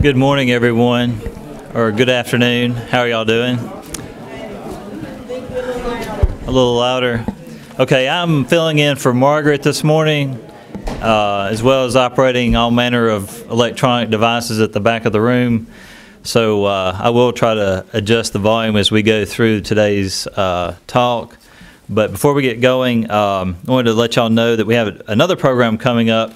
Good morning, everyone, or good afternoon. How are y'all doing? A little louder. Okay, I'm filling in for Margaret this morning, as well as operating all manner of electronic devices at the back of the room. So I will try to adjust the volume as we go through today's talk. But before we get going, I wanted to let y'all know that we have another program coming up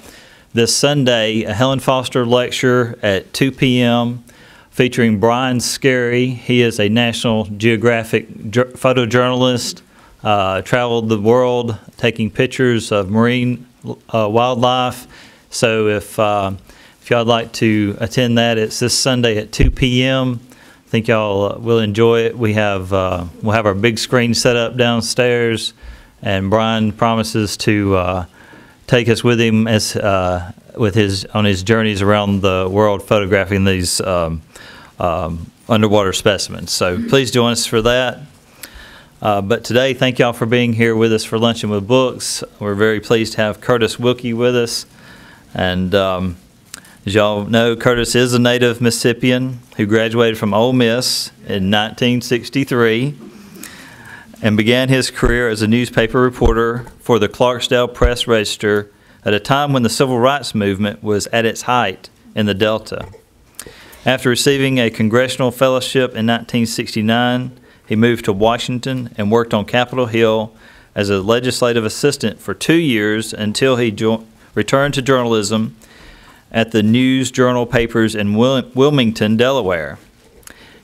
this Sunday, a Helen Foster lecture at 2 p.m. featuring Brian Scarry. He is a National Geographic photojournalist, traveled the world taking pictures of marine wildlife. So if y'all would like to attend that, it's this Sunday at 2 p.m. I think y'all will enjoy it. We'll have our big screen set up downstairs, and Brian promises to take us with him as on his journeys around the world photographing these underwater specimens. So please join us for that. But today, thank y'all for being here with us for Luncheon with Books. We're very pleased to have Curtis Wilkie with us. And as y'all know, Curtis is a native Mississippian who graduated from Ole Miss in 1963 and began his career as a newspaper reporter for the Clarksdale Press Register at a time when the civil rights movement was at its height in the Delta. After receiving a congressional fellowship in 1969, he moved to Washington and worked on Capitol Hill as a legislative assistant for 2 years until he returned to journalism at the News Journal papers in Wilmington, Delaware.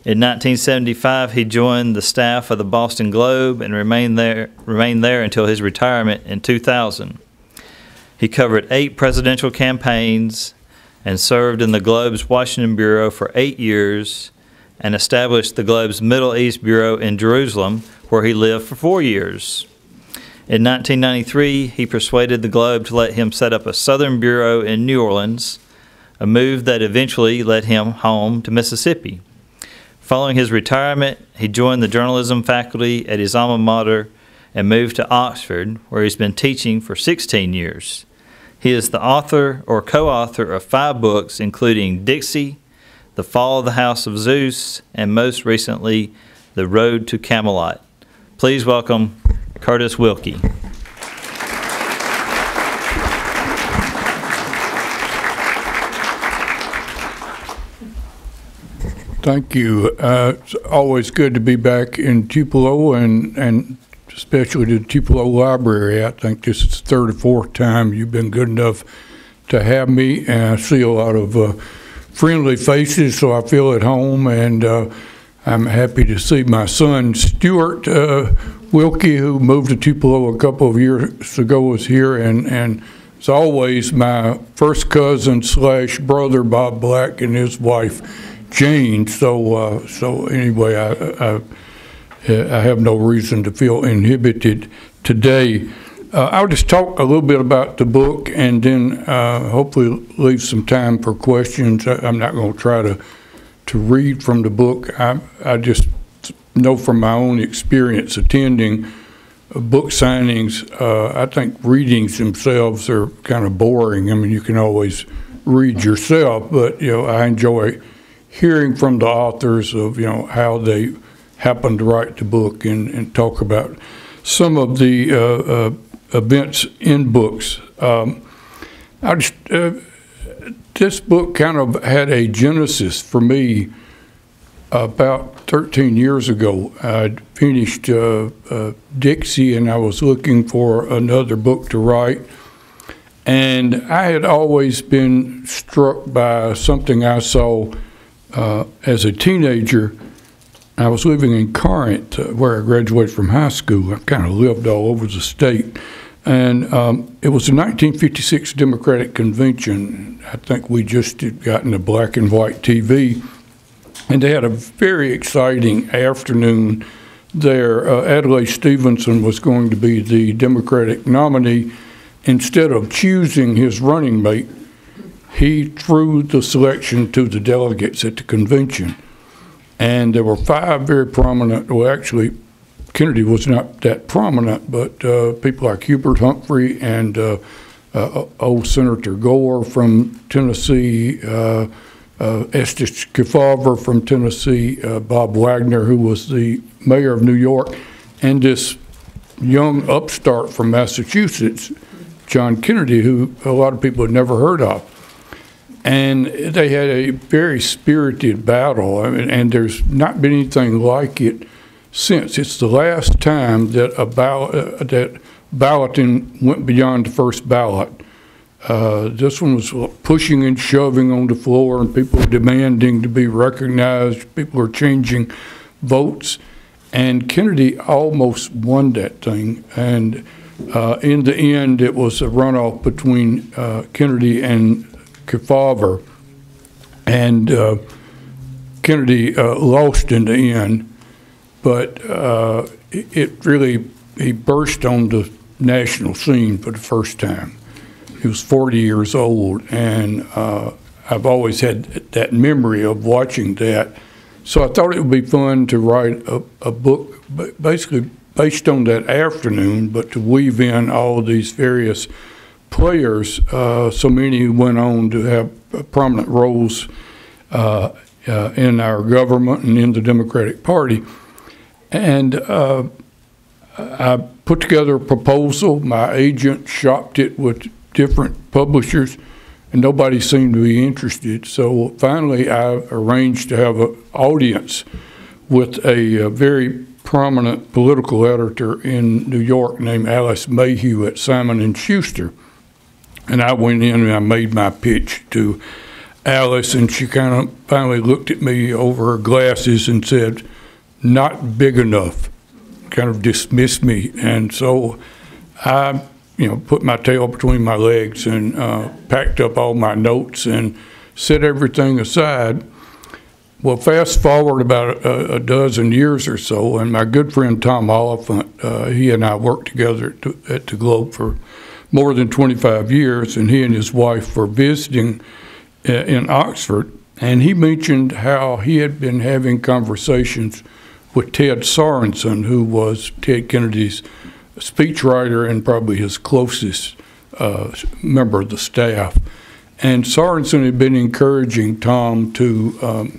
In 1975, he joined the staff of the Boston Globe and remained there until his retirement in 2000. He covered 8 presidential campaigns and served in the Globe's Washington Bureau for 8 years and established the Globe's Middle East Bureau in Jerusalem, where he lived for 4 years. In 1993, he persuaded the Globe to let him set up a Southern Bureau in New Orleans, a move that eventually led him home to Mississippi. Following his retirement, he joined the journalism faculty at his alma mater and moved to Oxford, where he's been teaching for 16 years. He is the author or co-author of 5 books, including Dixie, The Fall of the House of Zeus, and most recently, The Road to Camelot. Please welcome Curtis Wilkie. Thank you. It's always good to be back in Tupelo and especially the Tupelo Library. I think this is the 3rd or 4th time you've been good enough to have me, and I see a lot of friendly faces, so I feel at home, and I'm happy to see my son Stuart Wilkie, who moved to Tupelo a couple of years ago, was here, and as always, my first cousin / brother Bob Black and his wife Jane. So anyway, I have no reason to feel inhibited today. I'll just talk a little bit about the book and then hopefully leave some time for questions. I'm not going to try to read from the book. I just know from my own experience attending book signings, I think readings themselves are kind of boring. I mean, you can always read yourself, but I enjoy hearing from the authors of how they happened to write the book and talk about some of the events in books. This book kind of had a genesis for me about 13 years ago. I'd finished Dixie, and I was looking for another book to write. And I had always been struck by something I saw as a teenager. I was living in Corinth, where I graduated from high school. I kind of lived all over the state. And it was the 1956 Democratic Convention. I think we just had gotten a black and white TV. And they had a very exciting afternoon there. Adlai Stevenson was going to be the Democratic nominee. Instead of choosing his running mate, he threw the selection to the delegates at the convention. And there were 5 very prominent, well, actually, Kennedy was not that prominent, but people like Hubert Humphrey and old Senator Gore from Tennessee, Estes Kefauver from Tennessee, Bob Wagner, who was the mayor of New York, and this young upstart from Massachusetts, John Kennedy, who a lot of people had never heard of. And they had a very spirited battle, and there's not been anything like it since. It's the last time that that balloting went beyond the first ballot. This one was pushing and shoving on the floor, and people were demanding to be recognized. People were changing votes, and Kennedy almost won that thing. And in the end, it was a runoff between Kennedy and Kefauver, and Kennedy lost in the end. But he burst on the national scene for the first time. He was 40 years old, and I've always had that memory of watching that. So I thought it would be fun to write a book basically based on that afternoon, but to weave in all of these various players, so many who went on to have prominent roles in our government and in the Democratic Party. And I put together a proposal. My agent shopped it with different publishers, and nobody seemed to be interested. So finally, I arranged to have an audience with a very prominent political editor in New York named Alice Mayhew at Simon & Schuster. And I went in and I made my pitch to Alice, and she kind of finally looked at me over her glasses and said, "Not big enough," kind of dismissed me. And so I put my tail between my legs and packed up all my notes and set everything aside. Well, fast forward about a dozen years or so, and my good friend Tom Oliphant, he and I worked together at the Globe for more than 25 years, and he and his wife were visiting in Oxford, and he mentioned how he had been having conversations with Ted Sorensen, who was Ted Kennedy's speechwriter and probably his closest member of the staff. And Sorensen had been encouraging Tom to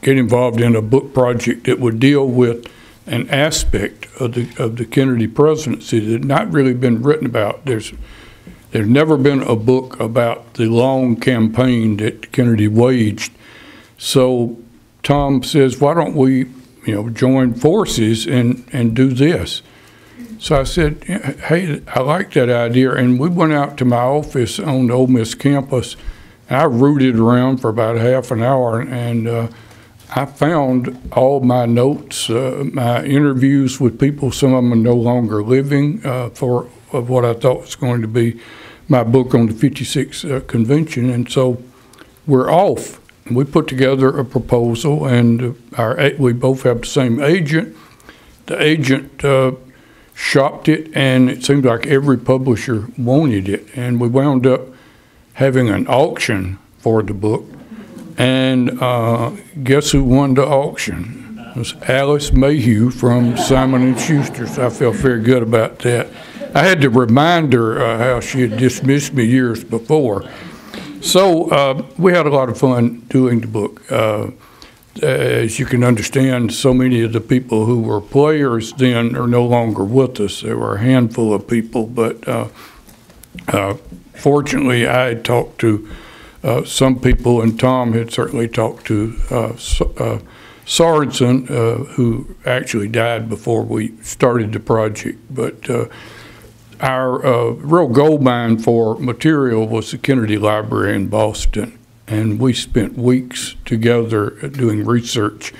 get involved in a book project that would deal with an aspect of the Kennedy presidency that had not really been written about. There's never been a book about the long campaign that Kennedy waged. So Tom says, "Why don't we join forces and do this?" So I said, "Hey, I like that idea." And we went out to my office on the Ole Miss campus. I rooted around for about half an hour, and I found all my notes, my interviews with people. Some of them are no longer living, of what I thought was going to be my book on the 56 convention. And so we're off. We put together a proposal, and we both have the same agent. The agent shopped it, and it seemed like every publisher wanted it. And we wound up having an auction for the book. And guess who won the auction? It was Alice Mayhew from Simon & Schuster. So I felt very good about that. I had to remind her how she had dismissed me years before. So we had a lot of fun doing the book. As you can understand, so many of the people who were players then are no longer with us. There were a handful of people, but fortunately I had talked to some people, and Tom had certainly talked to Sorensen, who actually died before we started the project. But our real gold mine for material was the Kennedy Library in Boston, and we spent weeks together doing research,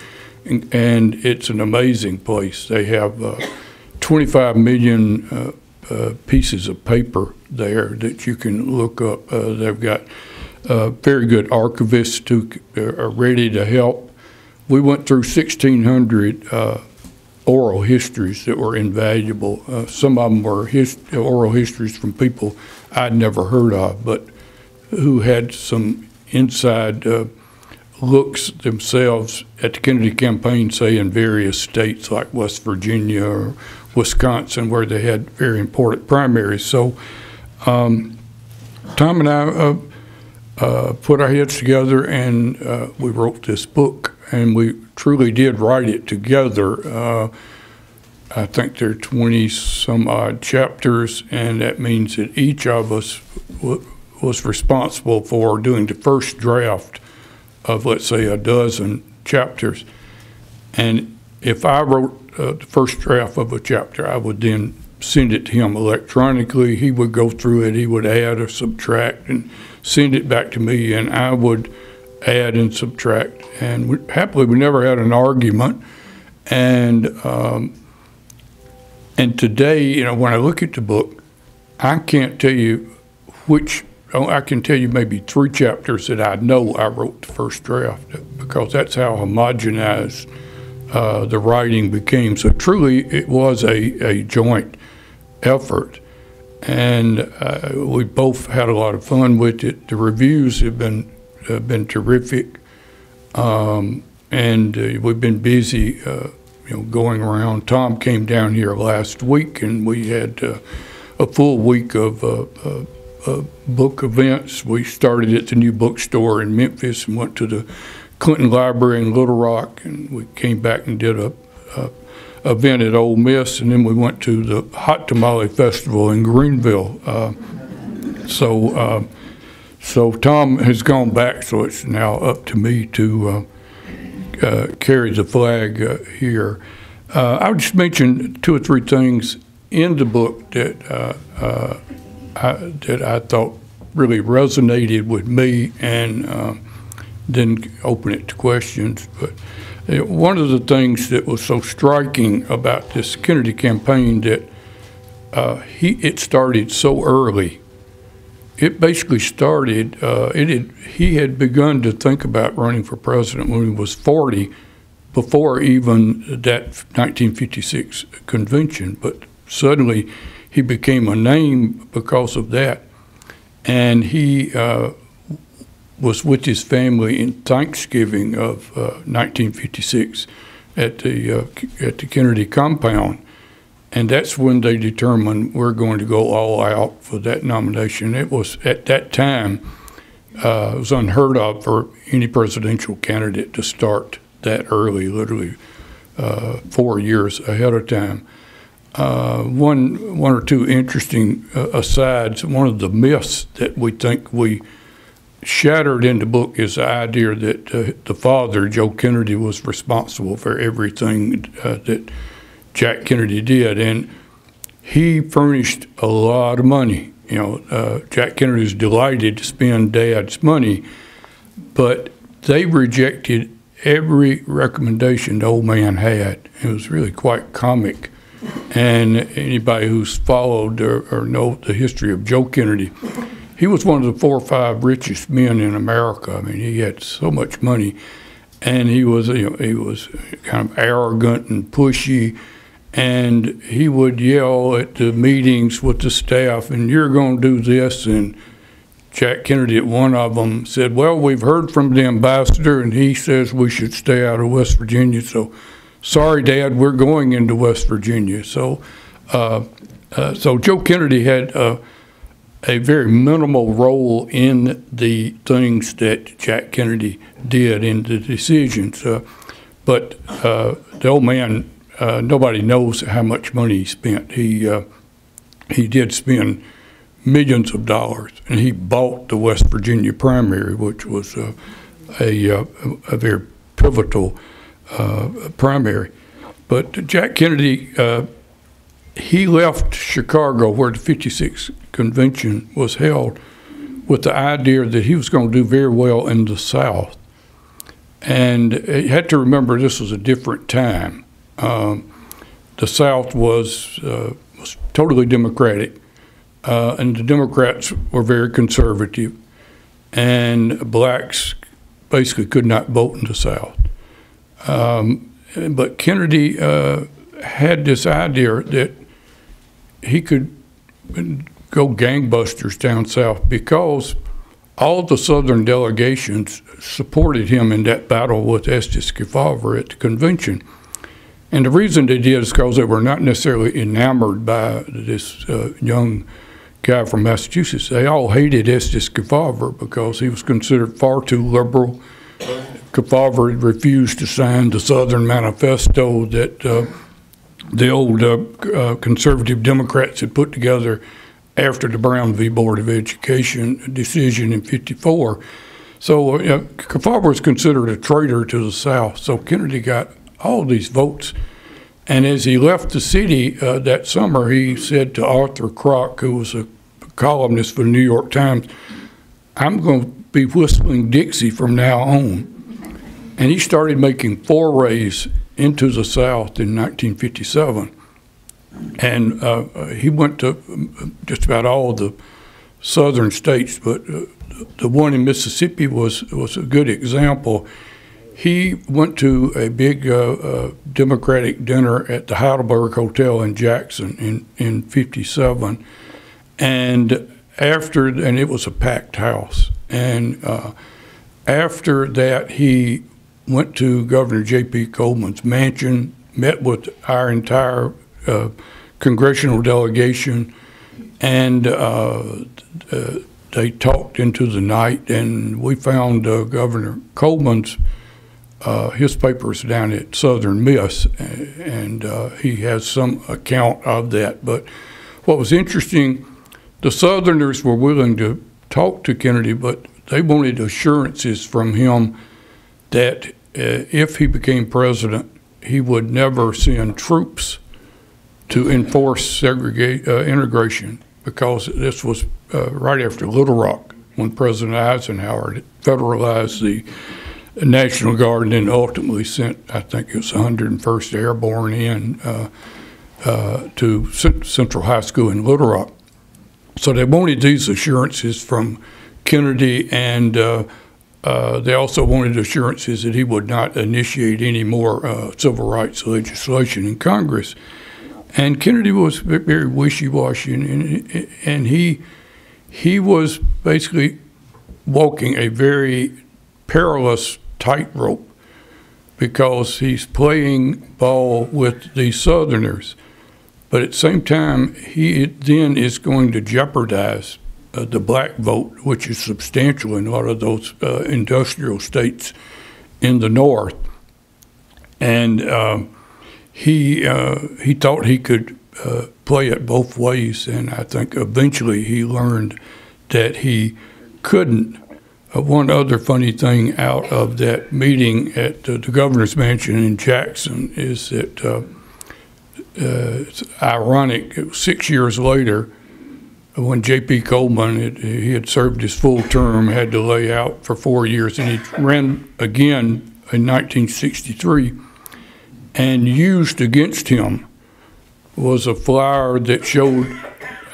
and it's an amazing place. They have 25 million pieces of paper there that you can look up. They've got very good archivists who are ready to help. We went through 1,600 oral histories that were invaluable. Some of them were oral histories from people I'd never heard of, but who had some inside looks themselves at the Kennedy campaign, say in various states like West Virginia or Wisconsin, where they had very important primaries. So Tom and I put our heads together, and we wrote this book, and we truly did write it together. I think there are 20-some-odd chapters, and that means that each of us was responsible for doing the first draft of, let's say, a dozen chapters. And if I wrote the first draft of a chapter, I would then send it to him electronically. He would go through it, he would add or subtract and send it back to me, and I would add and subtract. And happily, we never had an argument. And today, you know, when I look at the book, I can't tell you I can tell you maybe 3 chapters that I know I wrote the first draft, because that's how homogenized the writing became. So truly, it was a joint effort, and we both had a lot of fun with it. The reviews have been terrific, and we've been busy, going around. Tom came down here last week, and we had a full week of book events. We started at the new bookstore in Memphis and went to the Clinton Library in Little Rock, and we came back and did a event at Ole Miss, and then we went to the Hot Tamale Festival in Greenville. So Tom has gone back, so it's now up to me to carry the flag here. I would just mention 2 or 3 things in the book that I thought really resonated with me, and then open it to questions. But one of the things that was so striking about this Kennedy campaign that it started so early. It basically started, he had begun to think about running for president when he was 40, before even that 1956 convention. But suddenly he became a name because of that. And he was with his family in Thanksgiving of 1956 at the Kennedy compound. And that's when they determined we're going to go all out for that nomination. It was, at that time, it was unheard of for any presidential candidate to start that early, literally 4 years ahead of time. One or 2 interesting asides. One of the myths that we think we shattered in the book is the idea that the father, Joe Kennedy, was responsible for everything that Jack Kennedy did, and he furnished a lot of money. Jack Kennedy was delighted to spend Dad's money, but they rejected every recommendation the old man had. It was really quite comic. And anybody who's followed or know the history of Joe Kennedy, he was one of the 4 or 5 richest men in America. I mean, he had so much money, and he was kind of arrogant and pushy, and he would yell at the meetings with the staff, and you're going to do this. And Jack Kennedy, at one of them, said, well, we've heard from the ambassador, and he says we should stay out of West Virginia. So, sorry, Dad, we're going into West Virginia. So, so Joe Kennedy had a very minimal role in the things that Jack Kennedy did in the decisions. But the old man, nobody knows how much money he spent. He did spend millions of dollars, and he bought the West Virginia primary, which was a very pivotal primary. But Jack Kennedy, he left Chicago, where the 56 convention was held, with the idea that he was going to do very well in the South. And you had to remember, this was a different time. The South was totally Democratic, and the Democrats were very conservative, and blacks basically could not vote in the South. But Kennedy had this idea that he could go gangbusters down south, because all the Southern delegations supported him in that battle with Estes Kefauver at the convention. And the reason they did is because they were not necessarily enamored by this young guy from Massachusetts. They all hated Estes Kefauver because he was considered far too liberal. Kefauver had refused to sign the Southern Manifesto that the old conservative Democrats had put together after the Brown v. Board of Education decision in '54. So Kefauver was considered a traitor to the South. So Kennedy got all these votes. And as he left the city that summer, he said to Arthur Kroc, who was a columnist for the New York Times, "I'm going to be whistling Dixie from now on." And he started making forays into the South in 1957. And he went to just about all the southern states, but the one in Mississippi was a good example. He went to a big Democratic dinner at the Heidelberg Hotel in Jackson in '57, and it was a packed house. And after that, he went to Governor J.P. Coleman's mansion, met with our entire congressional delegation, and they talked into the night, and we found Governor Coleman's his papers down at Southern Miss, and he has some account of that. But what was interesting, the Southerners were willing to talk to Kennedy, but they wanted assurances from him that if he became president, he would never send troops to enforce integration, because this was right after Little Rock, when President Eisenhower federalized the National Guard and then ultimately sent, I think it was 101st Airborne in to Central High School in Little Rock. So they wanted these assurances from Kennedy, and they also wanted assurances that he would not initiate any more civil rights legislation in Congress. And Kennedy was very wishy-washy, and he was basically walking a very perilous tightrope, because he's playing ball with the Southerners, but at the same time, he then is going to jeopardize the black vote, which is substantial in a lot of those industrial states in the North. And he thought he could play it both ways, and I think eventually he learned that he couldn't. One other funny thing out of that meeting at the governor's mansion in Jackson is that it's ironic. 6 years later, when J.P. Coleman, he had served his full term, had to lay out for 4 years, and he ran again in 1963, and used against him was a flyer that showed,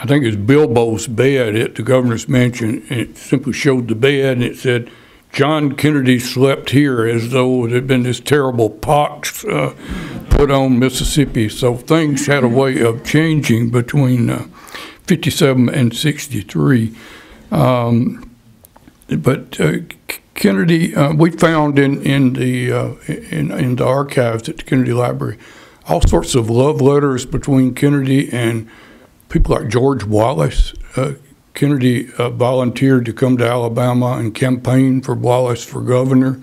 I think it was Bilbo's bed at the governor's mansion, and it simply showed the bed, and it said, "John Kennedy slept here," as though there had been this terrible pox put on Mississippi. So things had a way of changing between 57 and 63. But Kennedy, we found in the archives at the Kennedy Library all sorts of love letters between Kennedy and people like George Wallace. Kennedy volunteered to come to Alabama and campaign for Wallace for governor.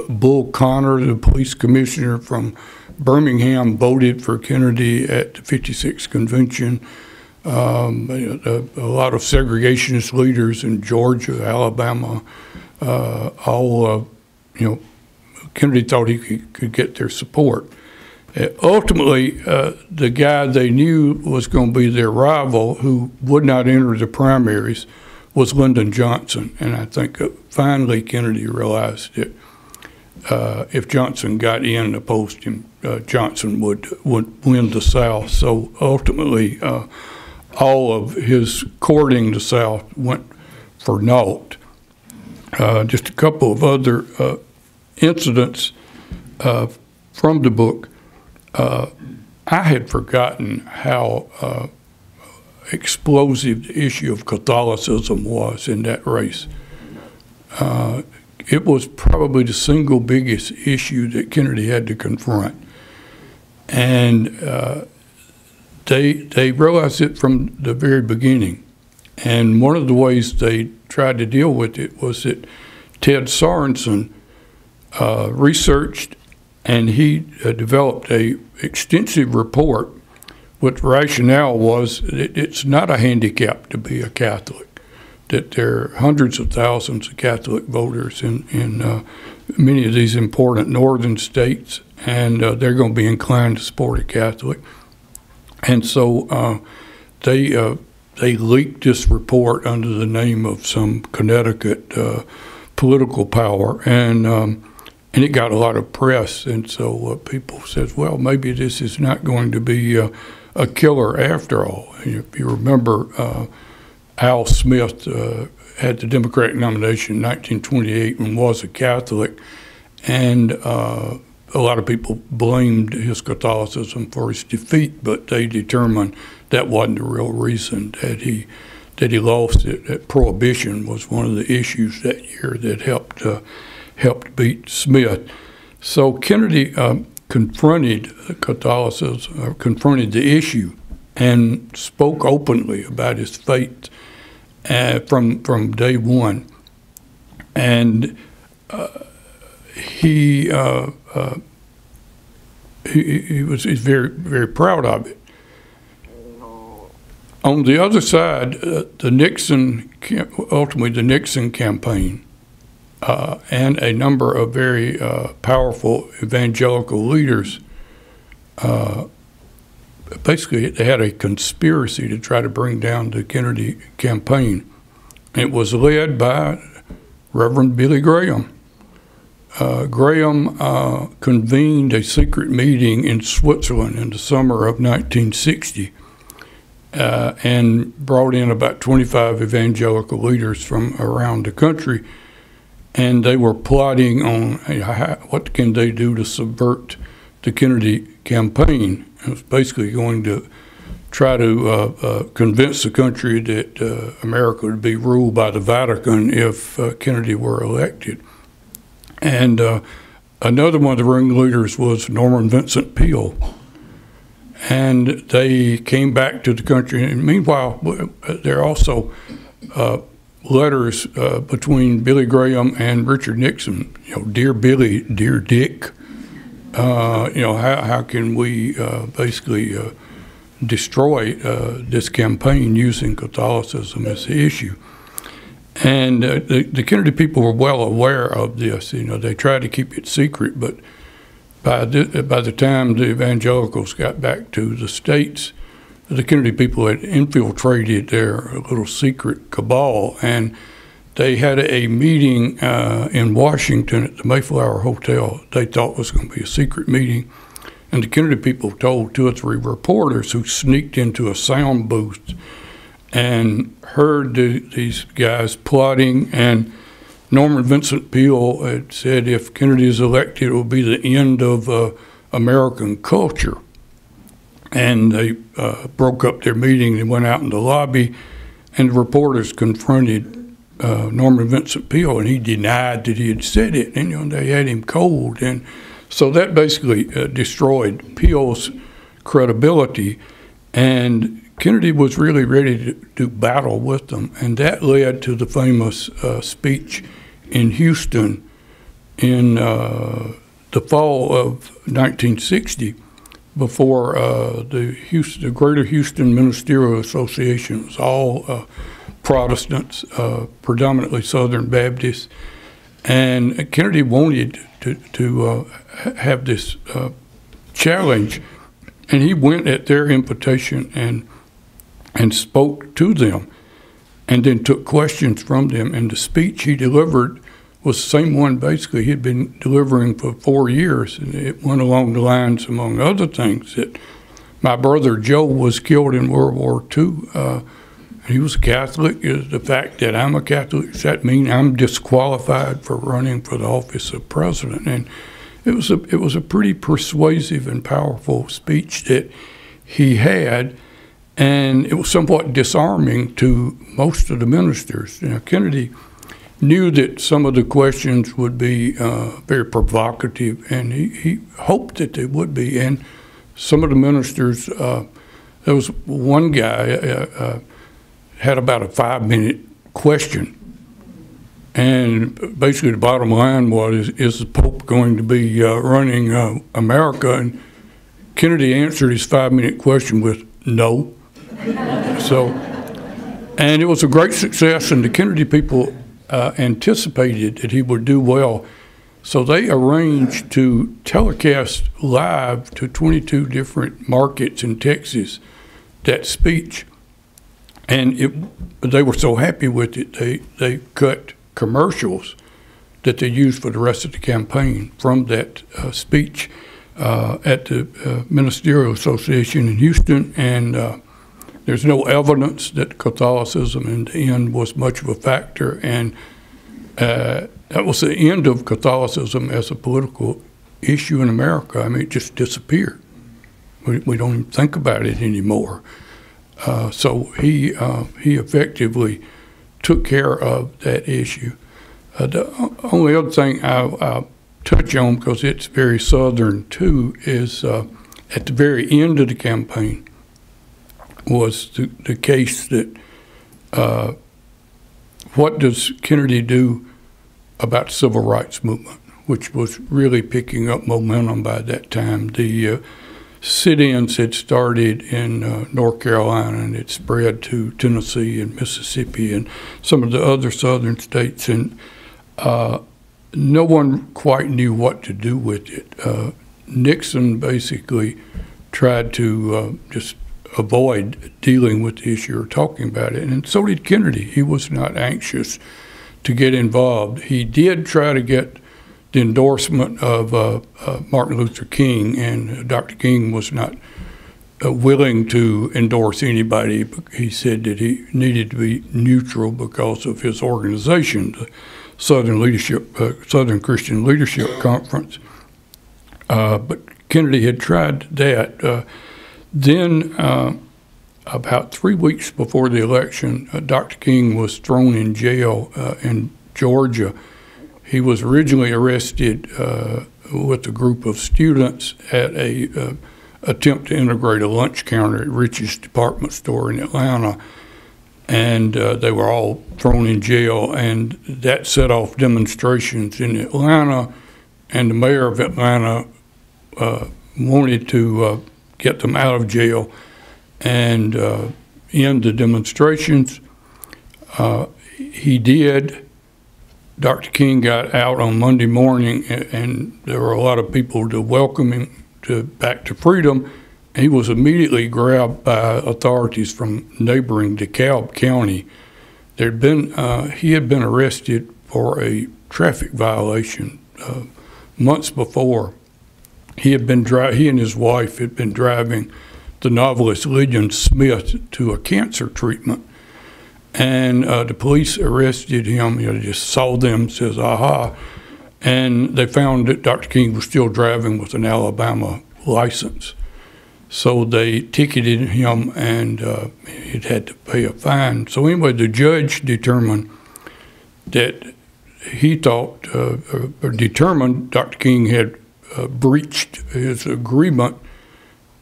Bull Connor, the police commissioner from Birmingham, voted for Kennedy at the '56 convention. A lot of segregationist leaders in Georgia, Alabama, Kennedy thought he could get their support. Ultimately, the guy they knew was going to be their rival, who would not enter the primaries, was Lyndon Johnson. And I think finally Kennedy realized that if Johnson got in opposed him, Johnson would win the South. So ultimately, all of his courting the South went for naught. Just a couple of other incidents from the book. I had forgotten how explosive the issue of Catholicism was in that race. It was probably the single biggest issue that Kennedy had to confront. And they realized it from the very beginning. And one of the ways they tried to deal with it was that Ted Sorensen researched, and he developed a extensive report. What rationale was that it's not a handicap to be a Catholic, that there are hundreds of thousands of Catholic voters in many of these important northern states, and they're going to be inclined to support a Catholic. And so they leaked this report under the name of some Connecticut political power, and it got a lot of press. And so people said, well, maybe this is not going to be a killer after all. And if you remember, Al Smith had the Democratic nomination in 1928 and was a Catholic, and a lot of people blamed his Catholicism for his defeat, but they determined that wasn't the real reason that he lost it. That Prohibition was one of the issues that year that helped beat Smith. So Kennedy confronted Catholicism, confronted the issue, and spoke openly about his faith from day one. And he's very, very proud of it. On the other side, ultimately the Nixon campaign, and a number of very powerful evangelical leaders, basically they had a conspiracy to try to bring down the Kennedy campaign. It was led by Reverend Billy Graham. Graham convened a secret meeting in Switzerland in the summer of 1960 and brought in about 25 evangelical leaders from around the country, and they were plotting on what can they do to subvert the Kennedy campaign. It was basically going to try to convince the country that America would be ruled by the Vatican if Kennedy were elected. And another one of the ringleaders was Norman Vincent Peale. And they came back to the country. And meanwhile, there are also letters between Billy Graham and Richard Nixon. You know, dear Billy, dear Dick. You know, how can we basically destroy this campaign using Catholicism as the issue? And the Kennedy people were well aware of this. You know, they tried to keep it secret, but by the time the evangelicals got back to the States, the Kennedy people had infiltrated their little secret cabal, and they had a meeting in Washington at the Mayflower Hotel. They thought was going to be a secret meeting, and the Kennedy people told 2 or 3 reporters who sneaked into a sound booth and heard these guys plotting. And Norman Vincent Peale had said, if Kennedy is elected, it will be the end of American culture. And they broke up their meeting and went out in the lobby, and the reporters confronted Norman Vincent Peale, and he denied that he had said it. And, you know, they had him cold. And so that basically destroyed Peale's credibility. And Kennedy was really ready to do battle with them, and that led to the famous speech in Houston in the fall of 1960, before the Greater Houston Ministerial Association. It was all Protestants, predominantly Southern Baptists, and Kennedy wanted to have this challenge, and he went at their invitation and spoke to them, and then took questions from them. And the speech he delivered was the same one basically he'd been delivering for 4 years. And it went along the lines, among other things, that my brother Joe was killed in World War II. He was a Catholic. The fact that I'm a Catholic, does that mean I'm disqualified for running for the office of president? And it was a pretty persuasive and powerful speech that he had. And it was somewhat disarming to most of the ministers. You know, Kennedy knew that some of the questions would be very provocative, and he hoped that they would be. And some of the ministers there was one guy had about a 5-minute question. And basically the bottom line was, is the Pope going to be running America? And Kennedy answered his 5-minute question with no. So, and it was a great success, and the Kennedy people anticipated that he would do well. So they arranged to telecast live to 22 different markets in Texas that speech. And they were so happy with it, they cut commercials that they used for the rest of the campaign from that speech at the Ministerial Association in Houston. And there's no evidence that Catholicism in the end was much of a factor. And that was the end of Catholicism as a political issue in America. I mean, it just disappeared. We don't even think about it anymore. So he effectively took care of that issue. The only other thing I'll touch on, because it's very Southern too, is at the very end of the campaign was the case that what does Kennedy do about the civil rights movement, which was really picking up momentum by that time. The sit-ins had started in North Carolina, and it spread to Tennessee and Mississippi and some of the other southern states, and no one quite knew what to do with it. Nixon basically tried to just avoid dealing with the issue or talking about it, and so did Kennedy. He was not anxious to get involved. He did try to get the endorsement of Martin Luther King, and Dr. King was not willing to endorse anybody. He said that he needed to be neutral because of his organization, the Southern Christian Leadership Conference. But Kennedy had tried that. Then, about 3 weeks before the election, Dr. King was thrown in jail in Georgia. He was originally arrested with a group of students at a attempt to integrate a lunch counter at Rich's department store in Atlanta, and they were all thrown in jail, and that set off demonstrations in Atlanta, and the mayor of Atlanta wanted to get them out of jail and end the demonstrations. He did. Dr. King got out on Monday morning, and there were a lot of people to welcome him back to freedom. He was immediately grabbed by authorities from neighboring DeKalb County. He had been arrested for a traffic violation months before. He and his wife had been driving the novelist Lillian Smith to a cancer treatment. And the police arrested him. They just saw them, says, aha. And they found that Dr. King was still driving with an Alabama license. So they ticketed him, and he'd had to pay a fine. So anyway, the judge determined that he thought, or determined Dr. King had breached his agreement,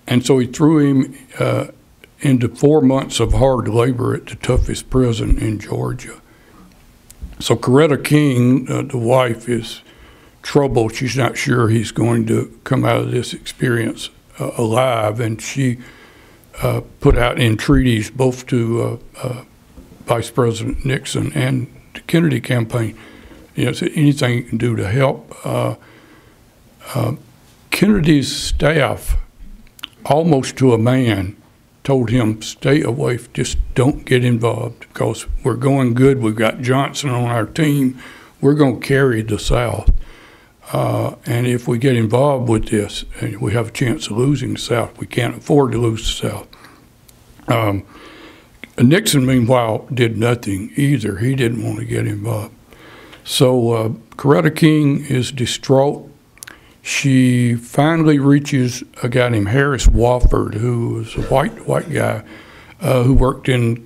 and so he threw him into 4 months of hard labor at the toughest prison in Georgia. So Coretta King, the wife, is troubled. She's not sure he's going to come out of this experience alive, and she put out entreaties both to Vice President Nixon and the Kennedy campaign. So anything you can do to help. Kennedy's staff, almost to a man, told him, stay away, just don't get involved, because we're going good. We've got Johnson on our team. We're going to carry the South. And if we get involved with this, we have a chance of losing the South. We can't afford to lose the South. Nixon, meanwhile, did nothing either. He didn't want to get involved. So Coretta King is distraught. She finally reaches a guy named Harris Wofford, who was a white guy who worked in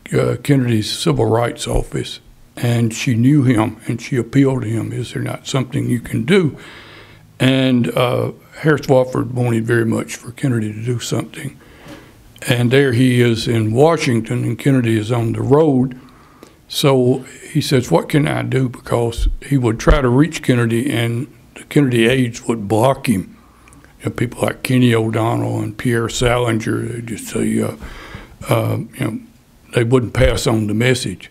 Kennedy's civil rights office, and she knew him, and she appealed to him, is there not something you can do? And Harris Wofford wanted very much for Kennedy to do something. And there he is in Washington, and Kennedy is on the road. So he says, what can I do? Because he would try to reach Kennedy, and the Kennedy aides would block him. You know, people like Kenny O'Donnell and Pierre Salinger, they just say, you know, they wouldn't pass on the message.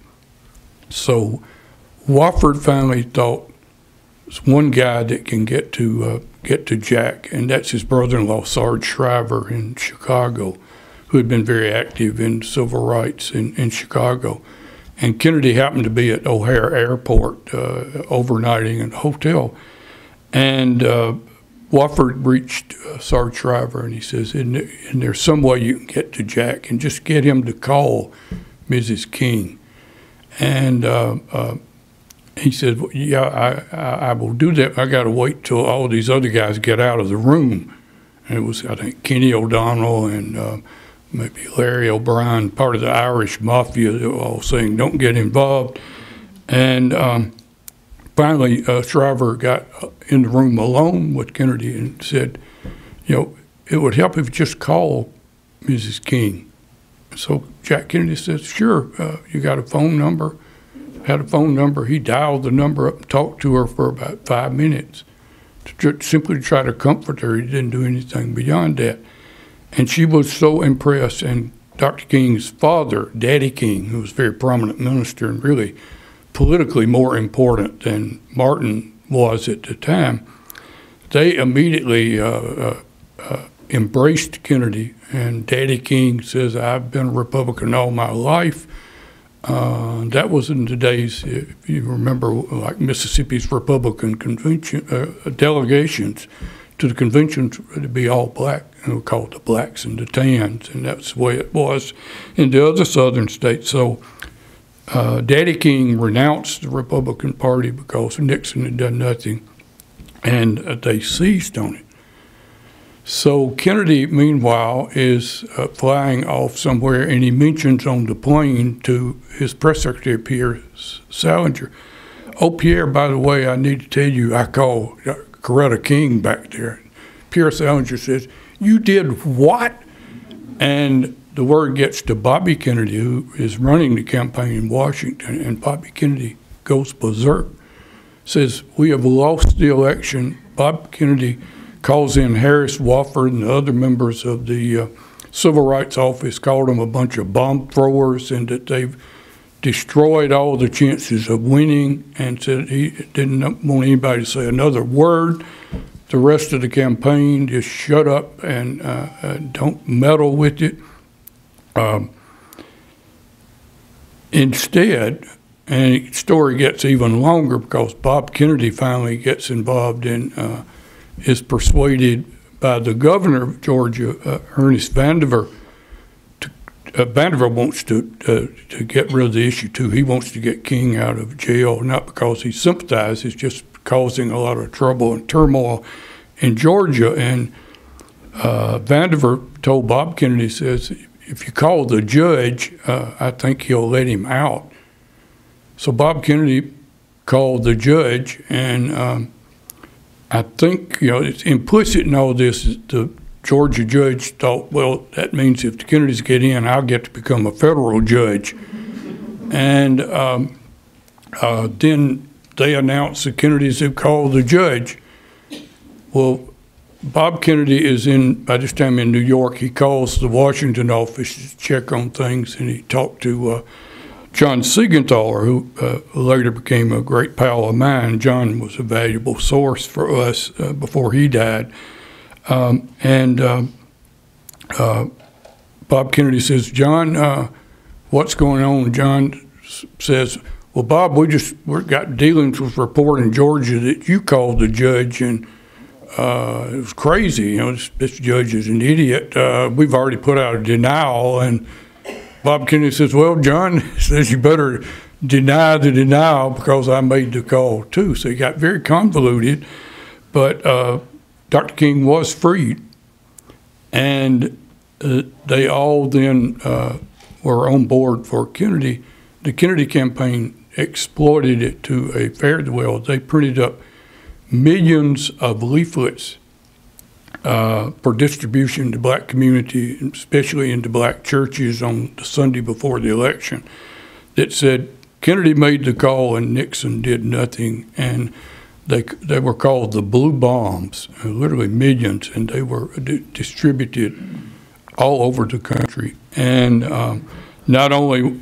So Wofford finally thought, there's one guy that can get to Jack, and that's his brother-in-law, Sarge Shriver in Chicago, who had been very active in civil rights in Chicago. And Kennedy happened to be at O'Hare Airport overnighting in a hotel. And Wofford reached Sarge Shriver, and he says, isn't there some way you can get to Jack and just get him to call Mrs. King? And he said, well, yeah, I will do that. I got to wait till all these other guys get out of the room. And it was, I think, Kenny O'Donnell and maybe Larry O'Brien, part of the Irish Mafia, they were all saying, don't get involved. And finally, Shriver got in the room alone with Kennedy and said, you know, it would help if you just call Mrs. King. So Jack Kennedy says, sure, you got a phone number? Had a phone number. He dialed the number up and talked to her for about 5 minutes, simply to try to comfort her. He didn't do anything beyond that. And she was so impressed, and Dr. King's father, Daddy King, who was a very prominent minister and really politically more important than Martin was at the time, they immediately embraced Kennedy. And Daddy King says, I've been a Republican all my life. That was in the days, if you remember, like Mississippi's Republican convention delegations to the conventions would be all black, and we called the blacks and the tans, and that's the way it was in the other southern states. So Daddy King renounced the Republican Party because Nixon had done nothing, and they seized on it. So Kennedy, meanwhile, is flying off somewhere, and he mentions on the plane to his press secretary, Pierre Salinger, oh, Pierre, by the way, I need to tell you, I called Coretta King back there. Pierre Salinger says, you did what? And the word gets to Bobby Kennedy, who is running the campaign in Washington, and Bobby Kennedy goes berserk, says, we have lost the election. Bob Kennedy calls in Harris Wofford and the other members of the Civil Rights Office, called them a bunch of bomb throwers and that they've destroyed all the chances of winning, and said he didn't want anybody to say another word. The rest of the campaign, just shut up and don't meddle with it. Instead, and the story gets even longer because Bob Kennedy finally gets involved in is persuaded by the governor of Georgia, Ernest Vandiver. Vandiver wants to get rid of the issue too. He wants to get King out of jail, not because he sympathizes, just causing a lot of trouble and turmoil in Georgia. And Vandiver told Bob Kennedy, says, if you call the judge, I think he'll let him out. So Bob Kennedy called the judge, and I think, you know, it's implicit in all this. The Georgia judge thought, well, that means if the Kennedys get in, I'll get to become a federal judge. And then they announced the Kennedys have called the judge. Well, Bob Kennedy is by this time in New York. He calls the Washington office to check on things, and he talked to John Siegenthaler, who later became a great pal of mine. John was a valuable source for us before he died. Bob Kennedy says, John, what's going on? John says, well, Bob, we've got dealings with a report in Georgia that you called the judge, and it was crazy. You know, this judge is an idiot. We've already put out a denial. And Bob Kennedy says, well, John says you better deny the denial because I made the call too. So he got very convoluted. But Dr. King was freed, and they all then were on board for Kennedy. The Kennedy campaign exploited it to a fare-thee-well. They printed up millions of leaflets for distribution to black community, especially into black churches on the Sunday before the election, that said Kennedy made the call and Nixon did nothing, and they were called the blue bombs, literally millions, and they were distributed all over the country. And not only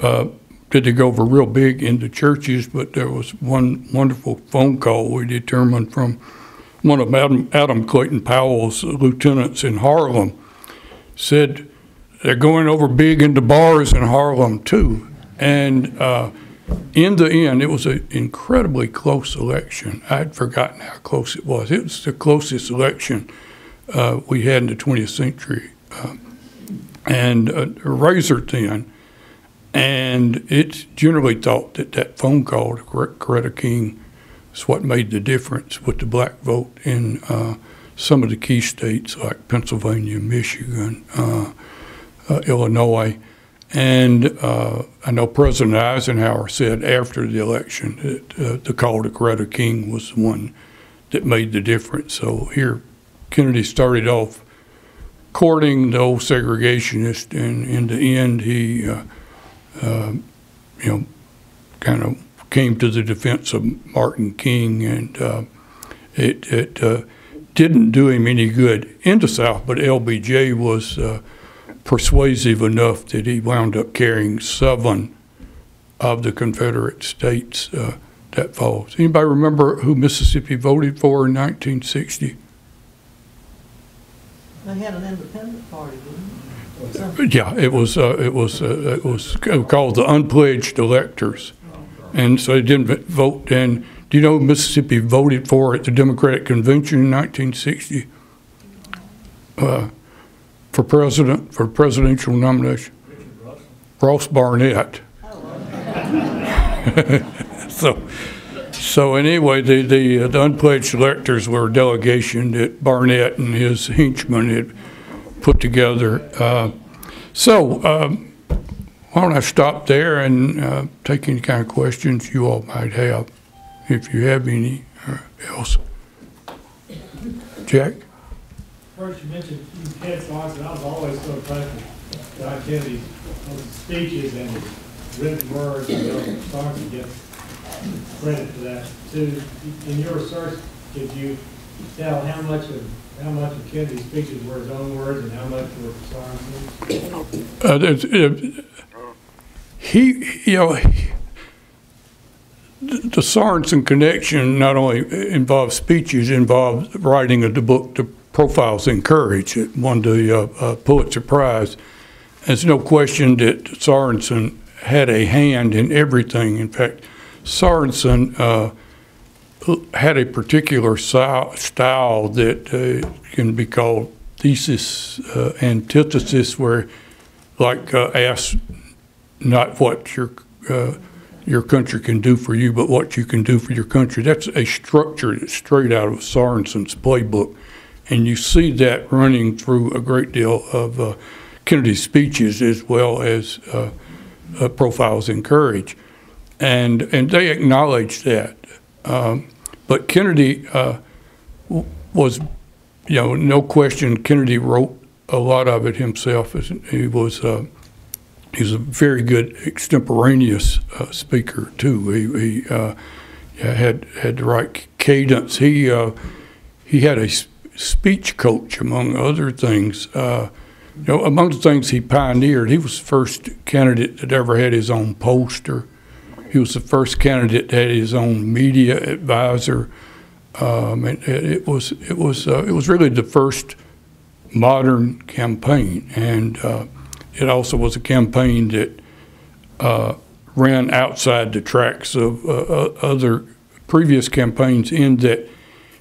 did they go over real big into churches, but there was one wonderful phone call we determined from one of Adam Clayton Powell's lieutenants in Harlem, said they're going over big into bars in Harlem too. And in the end, it was an incredibly close election. I'd forgotten how close it was. It was the closest election we had in the 20th century, and razor thin. And it's generally thought that that phone call to Coretta King is what made the difference with the black vote in some of the key states like Pennsylvania, Michigan, Illinois. And I know President Eisenhower said after the election that the call to Coretta King was the one that made the difference. So here, Kennedy started off courting the old segregationist, and in the end, he, kind of came to the defense of Martin King, and it didn't do him any good in the South, but LBJ was persuasive enough that he wound up carrying 7 of the Confederate states that fall. Does anybody remember who Mississippi voted for in 1960? They had an independent party, didn't they? Yeah, it was called the unpledged electors, and so they didn't vote. And do you know who Mississippi voted for at the Democratic Convention in 1960 for presidential nomination? Ross Barnett. So anyway, the unpledged electors were a delegation that Barnett and his henchmen had put together. Why don't I stop there and take any kind of questions you all might have, if you have any else. Jack? First, you mentioned Ted Songs, and I was always so impressed with John Kennedy's speeches and his written words, and Songs gets credit for that too. In your research, could you tell how much of Kennedy's speeches were his own words and how much were Songs? The Sorensen connection not only involved speeches, involved writing of the book, The Profiles in Courage. It won the Pulitzer Prize. There's no question that Sorensen had a hand in everything. In fact, Sorensen had a particular style that can be called thesis antithesis, where ask not what your country can do for you, but what you can do for your country. That's a structure that's straight out of Sorensen's playbook. And you see that running through a great deal of Kennedy's speeches, as well as Profiles in Courage. And they acknowledged that. But Kennedy was, no question, Kennedy wrote a lot of it himself. He was a very good extemporaneous speaker too. He had the right cadence. He had a speech coach, among other things. Among the things he pioneered, he was the first candidate that ever had his own poster. He was the first candidate that had his own media advisor. And it was really the first modern campaign, and it also was a campaign that ran outside the tracks of other previous campaigns, in that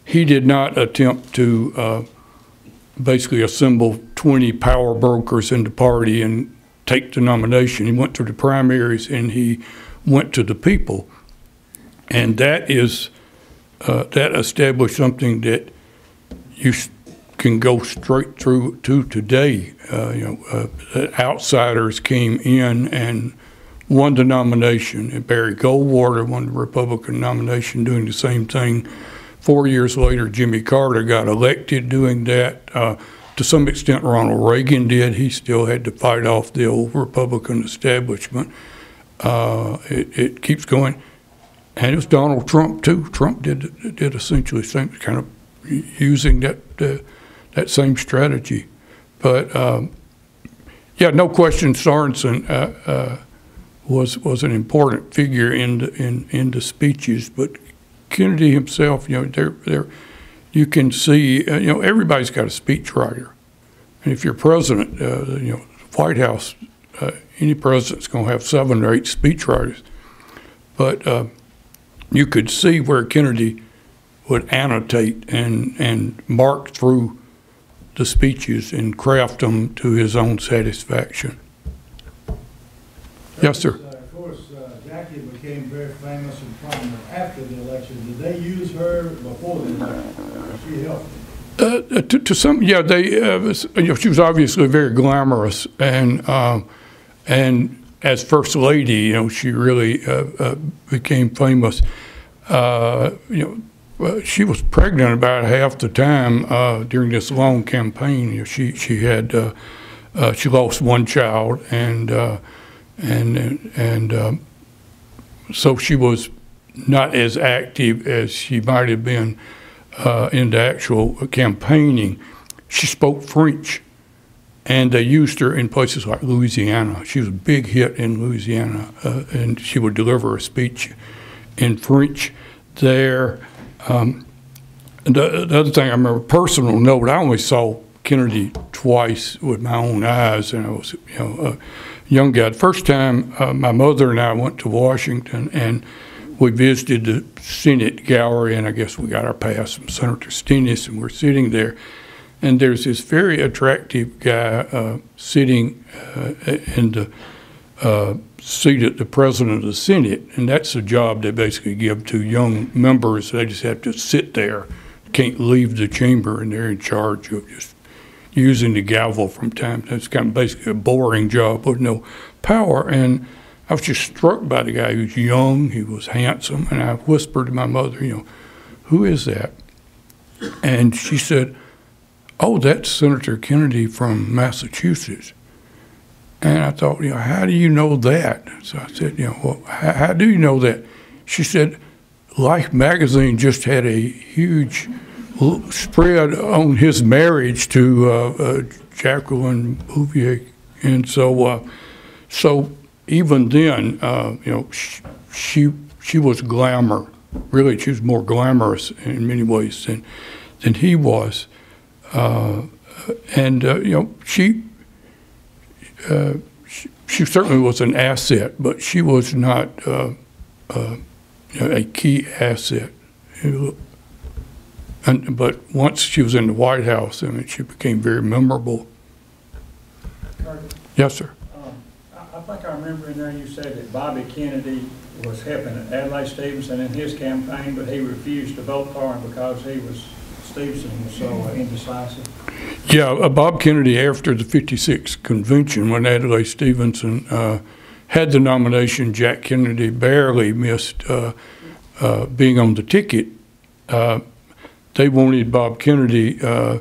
he did not attempt to basically assemble 20 power brokers in the party and take the nomination. He went through the primaries and he went to the people, and that established something that you can go straight through to today. Outsiders came in and won the nomination, and Barry Goldwater won the Republican nomination, doing the same thing 4 years later, Jimmy Carter got elected doing that. To some extent, Ronald Reagan did. He still had to fight off the old Republican establishment. It keeps going. And it was Donald Trump, too. Trump did essentially the same, kind of using that same strategy. But, yeah, no question Sorensen was an important figure in the speeches. But Kennedy himself, you know, you can see, you know, everybody's got a speechwriter. And if you're president, you know, the White House, any president's going to have 7 or 8 speechwriters. But you could see where Kennedy would annotate and mark through the speeches and craft them to his own satisfaction. Yes, sir. Of course, Jackie became very famous and prominent after the election. Did they use her before the election? She helped. To some, yeah, they. You know, she was obviously very glamorous, and as First Lady, you know, she really became famous. You know, she was pregnant about half the time during this long campaign. You know, she had she lost one child, and so she was not as active as she might have been in the actual campaigning. She spoke French, and they used her in places like Louisiana. She was a big hit in Louisiana, and she would deliver a speech in French there. The other thing I remember, personal note, I only saw Kennedy twice with my own eyes, and I was, you know, a young guy. The first time, my mother and I went to Washington, and we visited the Senate gallery, and I guess we got our pass from Senator Stennis, and we're sitting there, and there's this very attractive guy sitting in the seat at the President of the Senate, and that's a job they basically give to young members. They just have to sit there, can't leave the chamber, and they're in charge of just using the gavel from time to time. It's kind of basically a boring job with no power. And I was just struck by the guy. He was young, he was handsome, and I whispered to my mother, you know, who is that? And she said, oh, that's Senator Kennedy from Massachusetts. And I thought, you know, how do you know that? So I said, you know, well, how do you know that? She said, Life magazine just had a huge spread on his marriage to Jacqueline Bouvier. And so even then, you know, she was glamour. Really, she was more glamorous in many ways than he was. And you know, she certainly was an asset, but she was not a key asset. But once she was in the White House, I mean, she became very memorable. Curtis, Yes, sir. I think I remember in there you said that Bobby Kennedy was helping Adlai Stevenson in his campaign, but he refused to vote for him because Stevenson was so indecisive. Yeah, Bob Kennedy, after the '56 convention, when Adlai Stevenson had the nomination, Jack Kennedy barely missed being on the ticket. They wanted Bob Kennedy to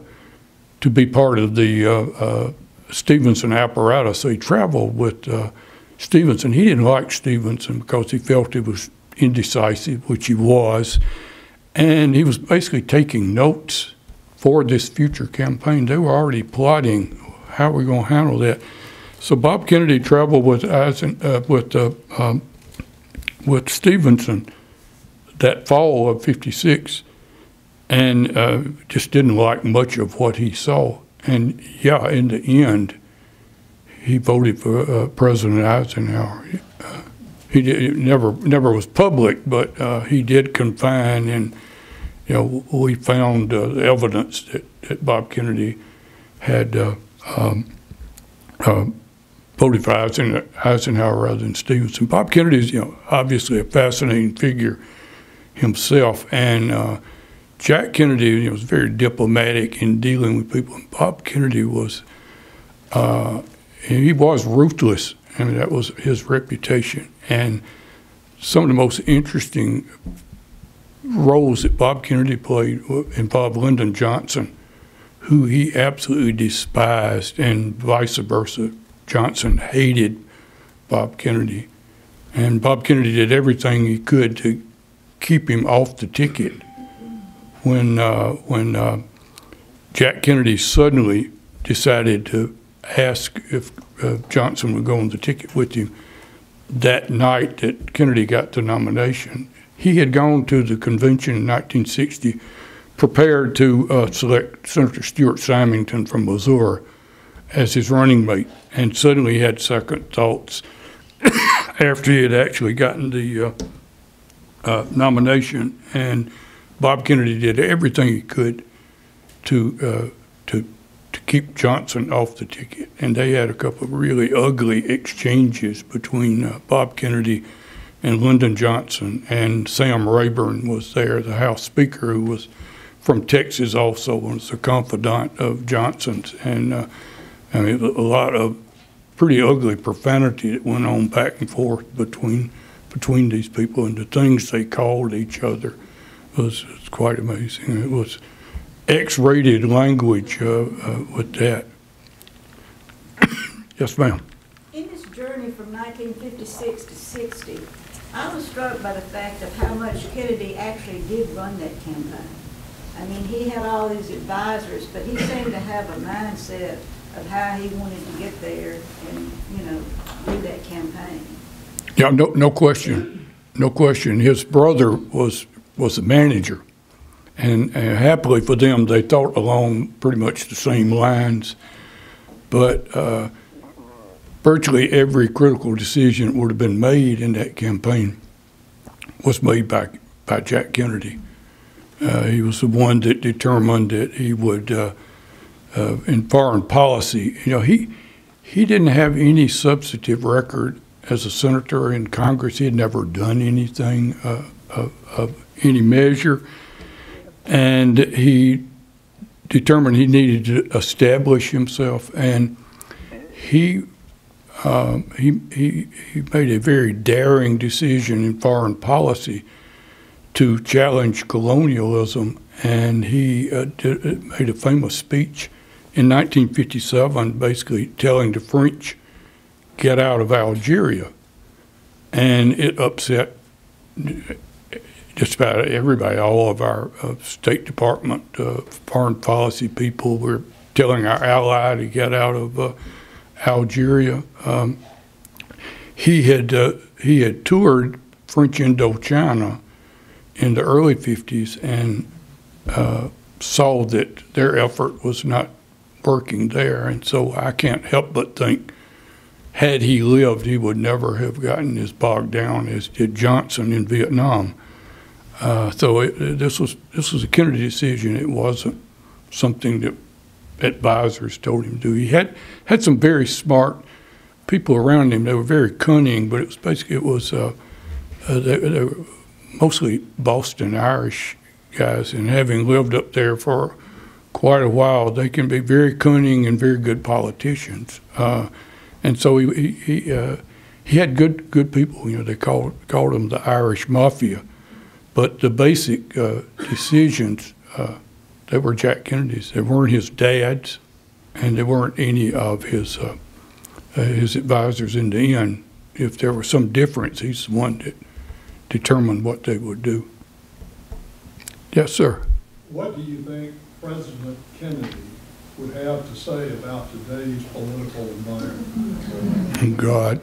be part of the Stevenson apparatus, so he traveled with Stevenson. He didn't like Stevenson because he felt it was indecisive, which he was, and he was basically taking notes for this future campaign. They were already plotting how we're going to handle that. So Bob Kennedy traveled with Stevenson that fall of '56, and just didn't like much of what he saw. And yeah, in the end, he voted for President Eisenhower. He never was public, but he did confine, and you know, we found evidence that Bob Kennedy had voted for Eisenhower rather than Stevenson. Bob Kennedy is, you know, obviously a fascinating figure himself, and Jack Kennedy, you know, was very diplomatic in dealing with people. And Bob Kennedy was, he was ruthless. I mean, that was his reputation. And some of the most interesting roles that Bob Kennedy played involved Lyndon Johnson, who he absolutely despised, and vice versa. Johnson hated Bob Kennedy. And Bob Kennedy did everything he could to keep him off the ticket. When Jack Kennedy suddenly decided to ask if Johnson would go on the ticket with him, that night that Kennedy got the nomination, he had gone to the convention in 1960 prepared to select Senator Stuart Symington from Missouri as his running mate, and suddenly he had second thoughts after he had actually gotten the nomination. And Bob Kennedy did everything he could to keep Johnson off the ticket. And they had a couple of really ugly exchanges between Bob Kennedy and Lyndon Johnson. And Sam Rayburn was there, the House Speaker, who was from Texas also, was the confidant of Johnson's. And I mean, a lot of pretty ugly profanity that went on back and forth between these people, and the things they called each other was quite amazing. It was X-rated language with that. Yes, ma'am. In this journey from 1956 to 60, I was struck by the fact of how much Kennedy actually did run that campaign. I mean, he had all his advisors, but he seemed to have a mindset of how he wanted to get there and, you know, do that campaign. Yeah, no question. No question. His brother was the manager. And happily for them, they thought along pretty much the same lines. But virtually every critical decision that would have been made in that campaign was made by Jack Kennedy. He was the one that determined that he would, in foreign policy, you know, he didn't have any substantive record as a senator in Congress. He had never done anything of any measure. And he determined he needed to establish himself, and he made a very daring decision in foreign policy to challenge colonialism, and he made a famous speech in 1957, basically telling the French, "Get out of Algeria," and it upset just about everybody. All of our State Department foreign policy people were telling our ally to get out of Algeria. He had toured French Indochina in the early 50s and saw that their effort was not working there. And so I can't help but think, had he lived, he would never have gotten as bogged down as did Johnson in Vietnam. So this was a Kennedy decision. It wasn't something that advisors told him to do. He had some very smart people around him. They were very cunning, but they were mostly Boston Irish guys, and having lived up there for quite a while, they can be very cunning and very good politicians. And so he had good people. You know, they called them the Irish Mafia. But the basic decisions, they were Jack Kennedy's. They weren't his dad's, and they weren't any of his advisors in the end. If there was some difference, he's the one that determined what they would do. Yes, sir. What do you think President Kennedy would have to say about today's political environment? God.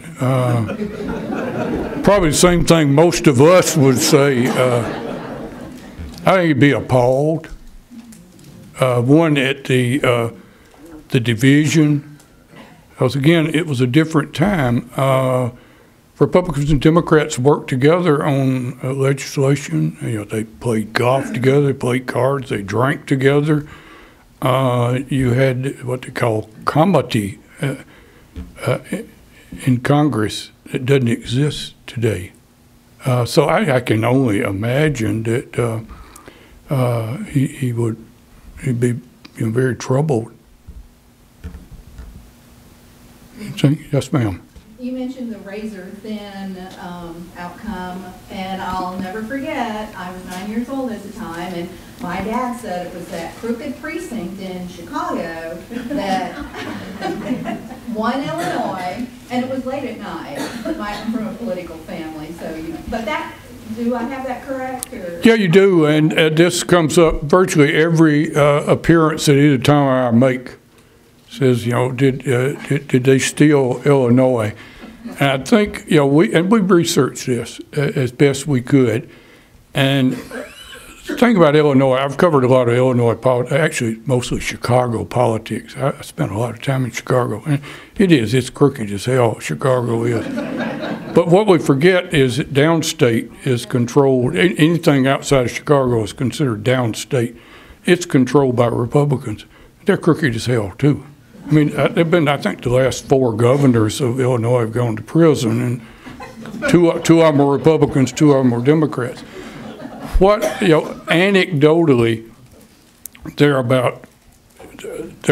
Probably the same thing most of us would say. I think he'd be appalled. One, at the division, because again, it was a different time. Republicans and Democrats worked together on legislation. You know, they played golf together, they played cards, they drank together. You had what they call comity in Congress that doesn't exist today. So I can only imagine that he'd be very troubled. Yes, ma'am. You mentioned the razor-thin outcome, and I'll never forget, I was 9 years old at the time, and my dad said it was that crooked precinct in Chicago that won Illinois, and it was late at night. I'm from a political family, so, you know, but that, do I have that correct? Or? Yeah, you do, and this comes up virtually every appearance that either time I make. Says, you know, did they steal Illinois? And I think, you know, we researched this as best we could. And the thing about Illinois, I've covered a lot of Illinois politics, actually mostly Chicago politics. I spent a lot of time in Chicago. And it's crooked as hell, Chicago is. But what we forget is that downstate is controlled, anything outside of Chicago is considered downstate. It's controlled by Republicans. They're crooked as hell, too. I mean, there've been, I think, the last 4 governors of Illinois have gone to prison, and two of them are Republicans, 2 of them are Democrats. Anecdotally, there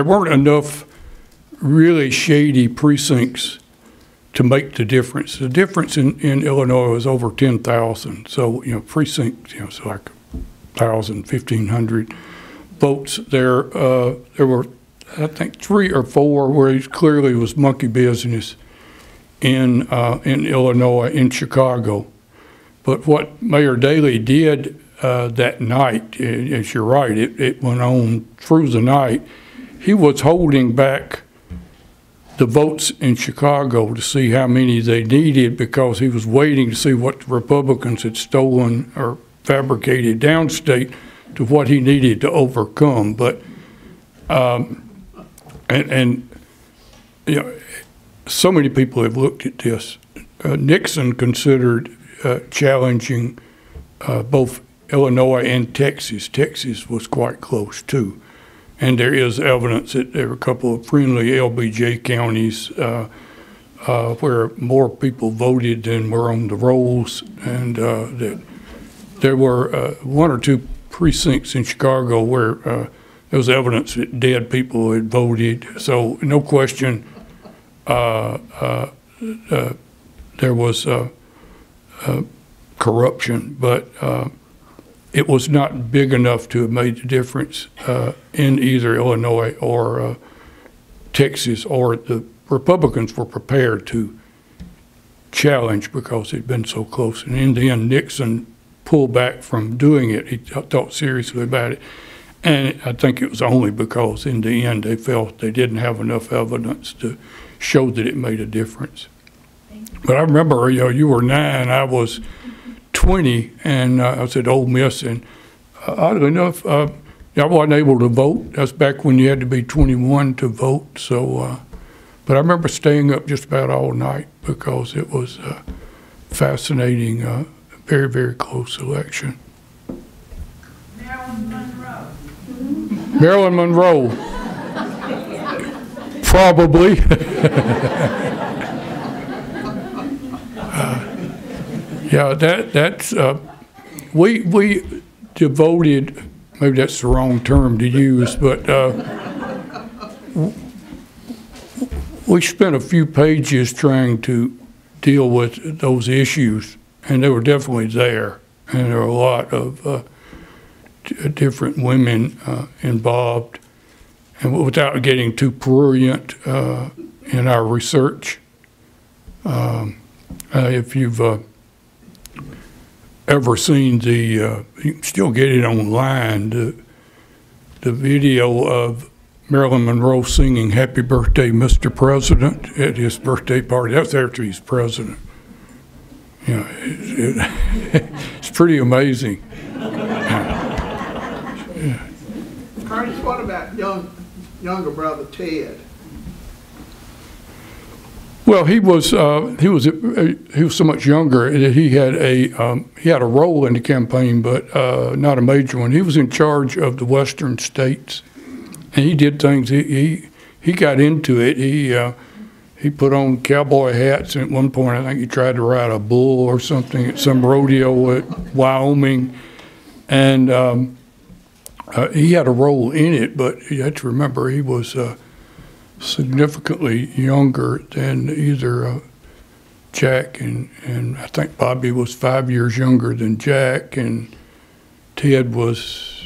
weren't enough really shady precincts to make the difference. The difference in Illinois was over 10,000. So, you know, precincts, you know, so like 1,000, 1,500 votes there. There were, I think, 3 or 4 where it clearly was monkey business in Illinois, in Chicago. But what Mayor Daley did that night, as you're right, it went on through the night. He was holding back the votes in Chicago to see how many they needed because he was waiting to see what the Republicans had stolen or fabricated downstate to what he needed to overcome. But and you know, so many people have looked at this. Nixon considered challenging both Illinois and Texas. Texas was quite close too, and there is evidence that there were a couple of friendly LBJ counties where more people voted than were on the rolls, and that there were 1 or 2 precincts in Chicago where there was evidence that dead people had voted. So no question there was corruption, but it was not big enough to have made the difference in either Illinois or Texas, or the Republicans were prepared to challenge because it had been so close. And in the end, Nixon pulled back from doing it. He thought seriously about it. And I think it was only because in the end they felt they didn't have enough evidence to show that it made a difference. But I remember, you know, you were 9, I was 20, and I was at Ole Miss, and oddly enough, I wasn't able to vote. That's back when you had to be 21 to vote. So, but I remember staying up just about all night because it was a fascinating, very, very close election. Marilyn Monroe. Probably. Yeah, that's we devoted, maybe that's the wrong term to use, but we spent a few pages trying to deal with those issues, and they were definitely there, and there were a lot of different women involved, and without getting too prurient in our research, if you've ever seen you can still get it online, the video of Marilyn Monroe singing "Happy Birthday, Mr. President" at his birthday party. That's after he's president. You know, it's pretty amazing. Yeah. Curtis, what about younger brother Ted? Well, he was so much younger that he had a role in the campaign, but not a major one. He was in charge of the western states, and he did things. He got into it. He put on cowboy hats, and at one point I think he tried to ride a bull or something at some rodeo at Wyoming, and he had a role in it. But you have to remember he was significantly younger than either Jack, and I think Bobby was 5 years younger than Jack, and Ted was,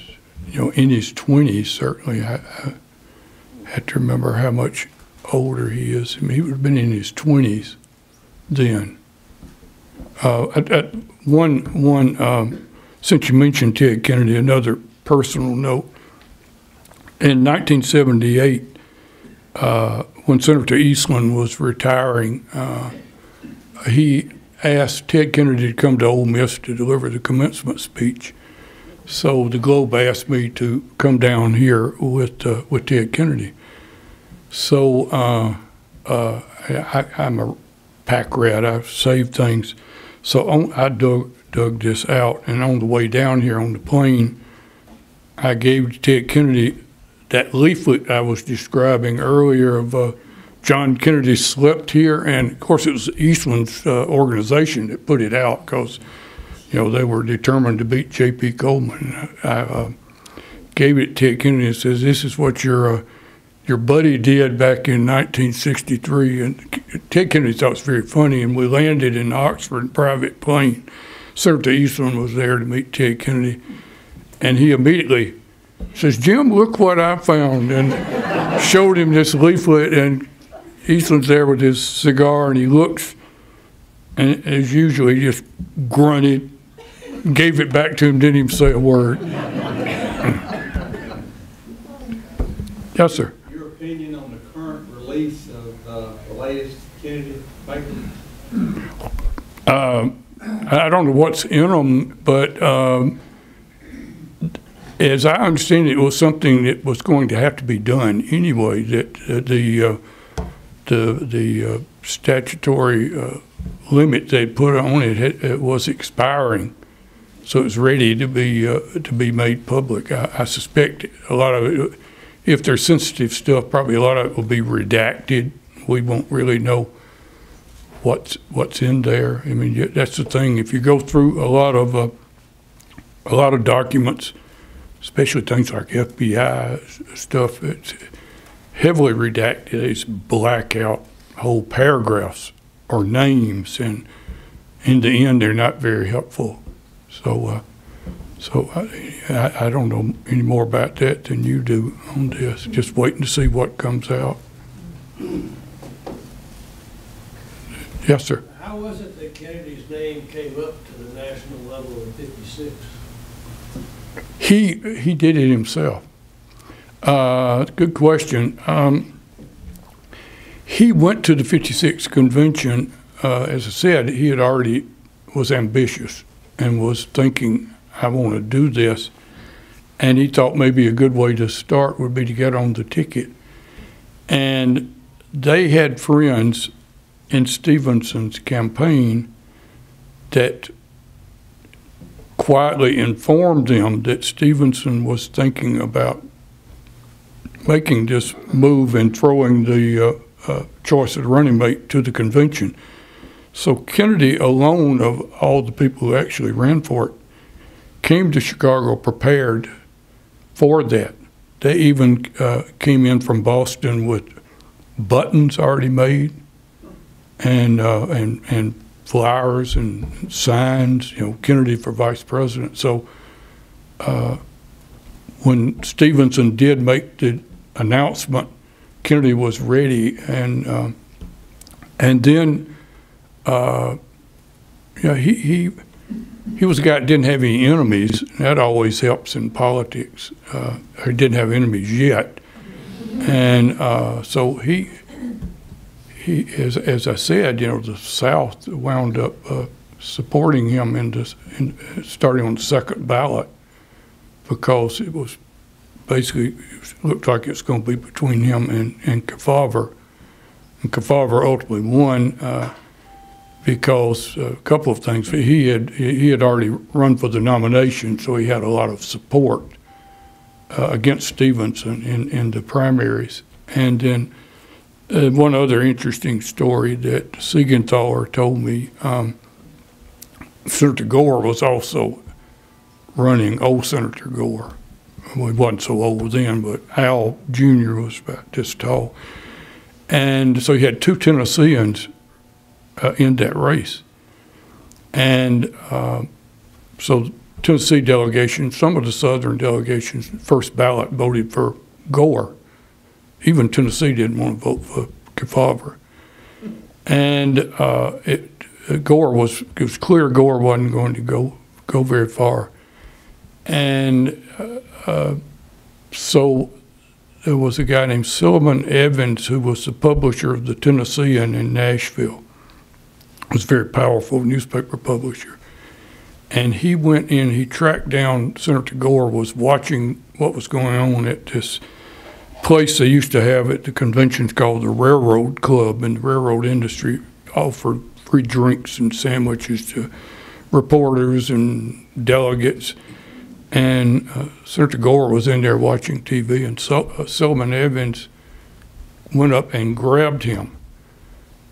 in his 20s, certainly. I had to remember how much older he is. I mean, he would have been in his 20s then. Since you mentioned Ted Kennedy, another personal note. In 1978, when Senator Eastland was retiring, he asked Ted Kennedy to come to Ole Miss to deliver the commencement speech. So the Globe asked me to come down here with Ted Kennedy. So I'm a pack rat. I save things. So I dug this out, and on the way down here on the plane, I gave Ted Kennedy that leaflet I was describing earlier of John Kennedy slept here, and of course it was Eastland's organization that put it out because, they were determined to beat J.P. Coleman. I gave it to Ted Kennedy and says, "This is what your buddy did back in 1963." And Ted Kennedy thought it was very funny, and we landed in Oxford private plane. Senator Eastland was there to meet Ted Kennedy, and he immediately says, "Jim, look what I found," and showed him this leaflet, and Eastland's there with his cigar, and he looks, and as usual, he just grunted, gave it back to him, didn't even say a word. Yes, sir. Your opinion on the current release of the latest Kennedy papers? I don't know what's in them, but as I understand it, it was something that was going to have to be done anyway, that the statutory limit they put on it was expiring, so it was ready to be made public. I suspect a lot of it, if there's sensitive stuff, probably a lot of it will be redacted. We won't really know what's in there. I mean, that's the thing. If you go through a lot of documents, especially things like FBI stuff, it's heavily redacted. It's black out whole paragraphs or names, and in the end, they're not very helpful. So I don't know any more about that than you do on this. Just waiting to see what comes out. Yes, sir. How was it that Kennedy's name came up to the national level in '56? He did it himself. Good question. He went to the '56 convention. As I said, he had already was ambitious and was thinking, I want to do this. And he thought maybe a good way to start would be to get on the ticket. And they had friends in Stevenson's campaign that quietly informed them that Stevenson was thinking about making this move and throwing the choice of the running mate to the convention. So Kennedy, alone of all the people who actually ran for it, came to Chicago prepared for that. They even came in from Boston with buttons already made, and flyers and signs, Kennedy for vice president. So when Stevenson did make the announcement, Kennedy was ready, and then he was a guy that didn't have any enemies. That always helps in politics. He didn't have enemies yet, and so he as I said, the South wound up supporting him starting on the second ballot, because it was basically, it looked like it was going to be between him and Kefauver. And Kefauver ultimately won because a couple of things. He had already run for the nomination, so he had a lot of support against Stevenson in the primaries. And then one other interesting story that Siegenthaler told me, Senator Gore was also running, old Senator Gore. Well, he wasn't so old then, but Al Jr. was about this tall. And so he had two Tennesseans in that race. And so Tennessee delegation, some of the Southern delegations, first ballot voted for Gore. Even Tennessee didn't want to vote for Kefauver. And it was clear Gore wasn't going to go very far. And so there was a guy named Silliman Evans who was the publisher of the Tennessean in Nashville. He was a very powerful newspaper publisher. And he went in, he tracked down Senator Gore, was watching what was going on at this place they used to have at the conventions called the Railroad Club, and the railroad industry offered free drinks and sandwiches to reporters and delegates. And Senator Gore was in there watching TV, and Silliman Evans went up and grabbed him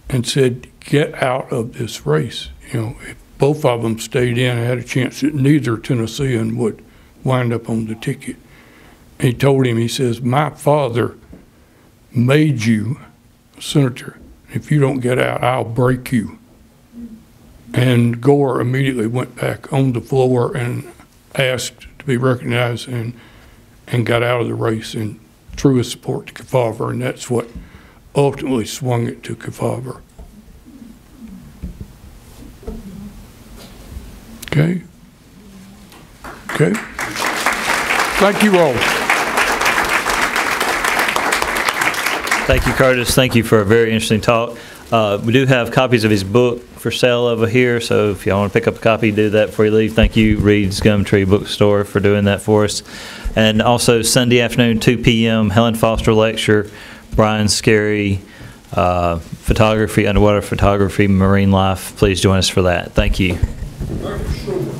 and said, "Get out of this race." You know, if both of them stayed in, I had a chance that neither Tennessean would wind up on the ticket. And he told him, he says, "My father made you a senator. If you don't get out, I'll break you." And Gore immediately went back on the floor and asked to be recognized and got out of the race and threw his support to Kefauver, and that's what ultimately swung it to Kefauver. Okay? Okay? Thank you all. Thank you, Curtis. Thank you for a very interesting talk. We do have copies of his book for sale over here, so if y'all want to pick up a copy, do that before you leave. Thank you, Reed's Gumtree Bookstore, for doing that for us. And also Sunday afternoon, 2 p.m., Helen Foster lecture, Brian Scarry, photography, underwater photography, marine life. Please join us for that. Thank you. Thank you so much.